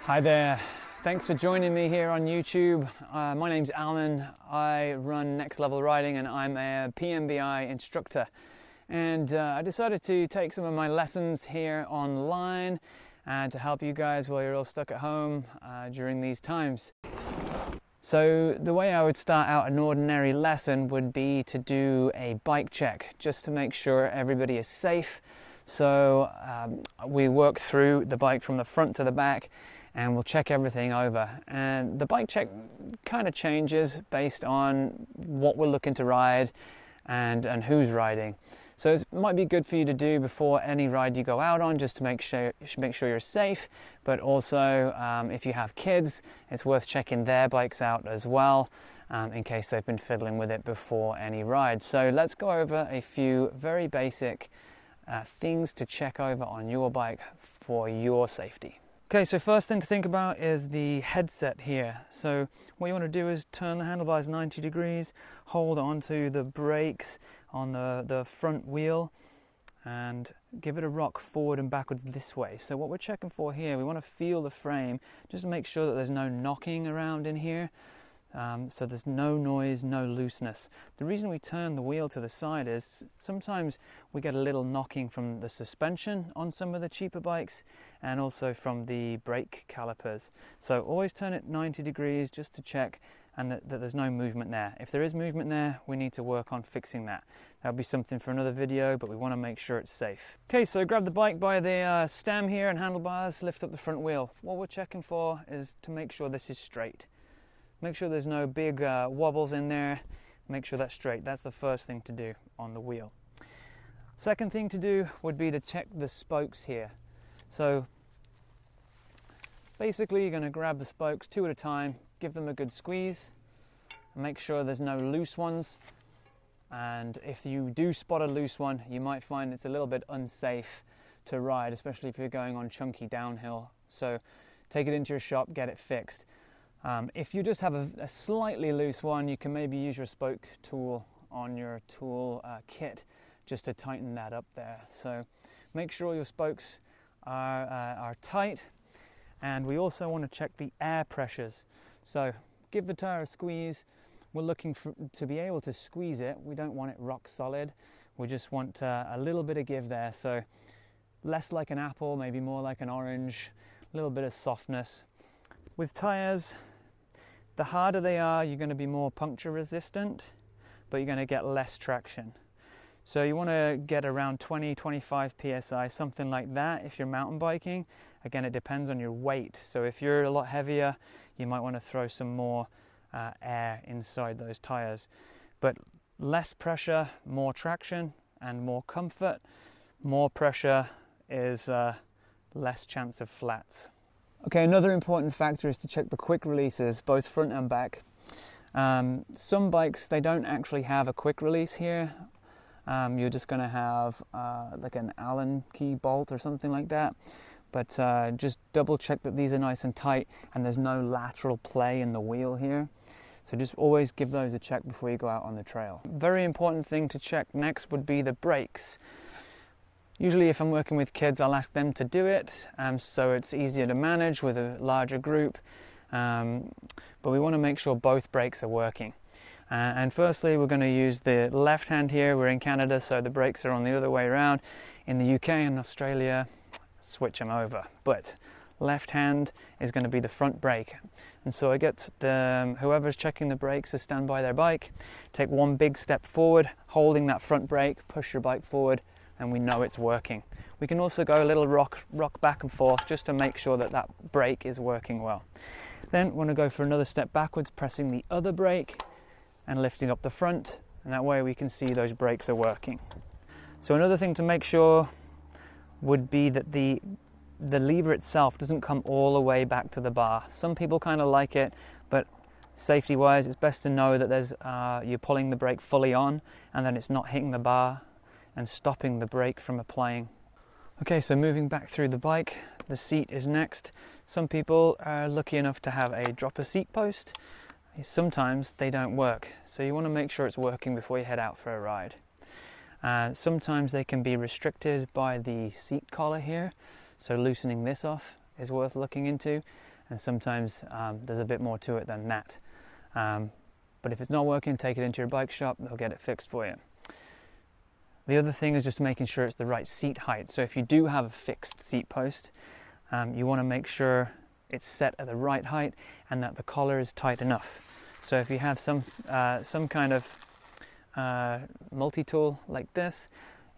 Hi there, thanks for joining me here on YouTube. My name's Alan, I run Next Level Riding and I'm a PMBI instructor. And I decided to take some of my lessons here online and to help you guys while you're all stuck at home during these times. So the way I would start out an ordinary lesson would be to do a bike check, just to make sure everybody is safe. So we work through the bike from the front to the back and we'll check everything over. And the bike check kind of changes based on what we're looking to ride and who's riding. So it might be good for you to do before any ride you go out on, just to make sure you're safe. But also, if you have kids, it's worth checking their bikes out as well, in case they've been fiddling with it before any ride. So let's go over a few very basic things to check over on your bike for your safety. Okay, so first thing to think about is the headset here. So what you want to do is turn the handlebars 90 degrees, hold onto the brakes on the front wheel and give it a rock forward and backwards this way. So what we're checking for here, we want to feel the frame, just to make sure that there's no knocking around in here. So there's no noise, no looseness. The reason we turn the wheel to the side is sometimes we get a little knocking from the suspension on some of the cheaper bikes and also from the brake calipers. So always turn it 90 degrees just to check and that there's no movement there. If there is movement there, we need to work on fixing that. That'll be something for another video, but we want to make sure it's safe. Okay, so grab the bike by the stem here and handlebars, lift up the front wheel. What we're checking for is to make sure this is straight. Make sure there's no big wobbles in there. Make sure that's straight. That's the first thing to do on the wheel. Second thing to do would be to check the spokes here. So basically you're going to grab the spokes two at a time, give them a good squeeze, and make sure there's no loose ones. And if you do spot a loose one, you might find it's a little bit unsafe to ride, especially if you're going on chunky downhill. So take it into your shop, get it fixed. If you just have a slightly loose one, you can maybe use your spoke tool on your tool kit just to tighten that up there. So make sure your spokes are tight, and we also want to check the air pressures. So give the tire a squeeze. We're looking to be able to squeeze it. We don't want it rock solid. We just want a little bit of give there. So less like an apple, maybe more like an orange, a little bit of softness. With tires, the harder they are, you're going to be more puncture resistant, but you're going to get less traction. So you want to get around 20-25 psi, something like that if you're mountain biking. Again, it depends on your weight. So if you're a lot heavier, you might want to throw some more air inside those tires. But less pressure, more traction, and more comfort. More pressure is less chance of flats. Okay, another important factor is to check the quick releases, both front and back. Some bikes, they don't actually have a quick release here. You're just going to have like an Allen key bolt or something like that. But just double check that these are nice and tight and there's no lateral play in the wheel here. So just always give those a check before you go out on the trail. Very important thing to check next would be the brakes. Usually if I'm working with kids, I'll ask them to do it, so it's easier to manage with a larger group. But we want to make sure both brakes are working. And firstly, we're going to use the left hand here. We're in Canada, so the brakes are on the other way around. In the UK and Australia, switch them over. But left hand is going to be the front brake. And so I get whoever's checking the brakes to stand by their bike, take one big step forward, holding that front brake, push your bike forward, and we know it's working. We can also go a little rock back and forth just to make sure that that brake is working well. Then we want to go for another step backwards, pressing the other brake and lifting up the front, and that way we can see those brakes are working. So another thing to make sure would be that the lever itself doesn't come all the way back to the bar. Some people kind of like it, but safety wise it's best to know that you're pulling the brake fully on and then it's not hitting the bar and stopping the brake from applying. Okay, so moving back through the bike, the seat is next. Some people are lucky enough to have a dropper seat post. Sometimes they don't work, so you want to make sure it's working before you head out for a ride. Sometimes they can be restricted by the seat collar here, so loosening this off is worth looking into. and sometimes there's a bit more to it than that. But if it's not working, take it into your bike shop, they'll get it fixed for you. The other thing is just making sure it's the right seat height. So if you do have a fixed seat post, you want to make sure it's set at the right height and that the collar is tight enough. So if you have some kind of multi-tool like this,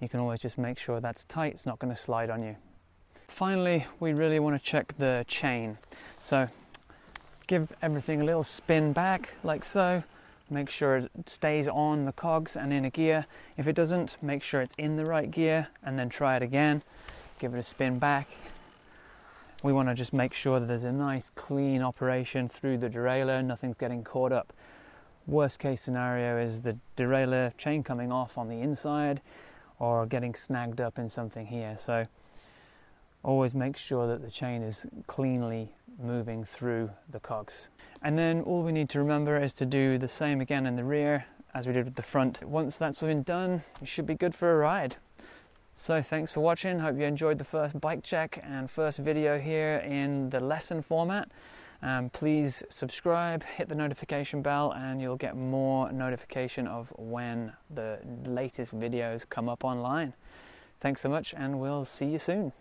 you can always just make sure that's tight, it's not going to slide on you. Finally, we really want to check the chain. So give everything a little spin back like so. Make sure it stays on the cogs and in a gear. If it doesn't, make sure it's in the right gear and then try it again. Give it a spin back. We want to just make sure that there's a nice clean operation through the derailleur, nothing's getting caught up. Worst case scenario is the derailleur chain coming off on the inside or getting snagged up in something here. So always make sure that the chain is cleanly moving through the cogs. And then all we need to remember is to do the same again in the rear as we did with the front. Once that's been done, you should be good for a ride. So thanks for watching. Hope you enjoyed the first bike check and first video here in the lesson format. Please subscribe, hit the notification bell, and you'll get more notification of when the latest videos come up online. Thanks so much, and we'll see you soon.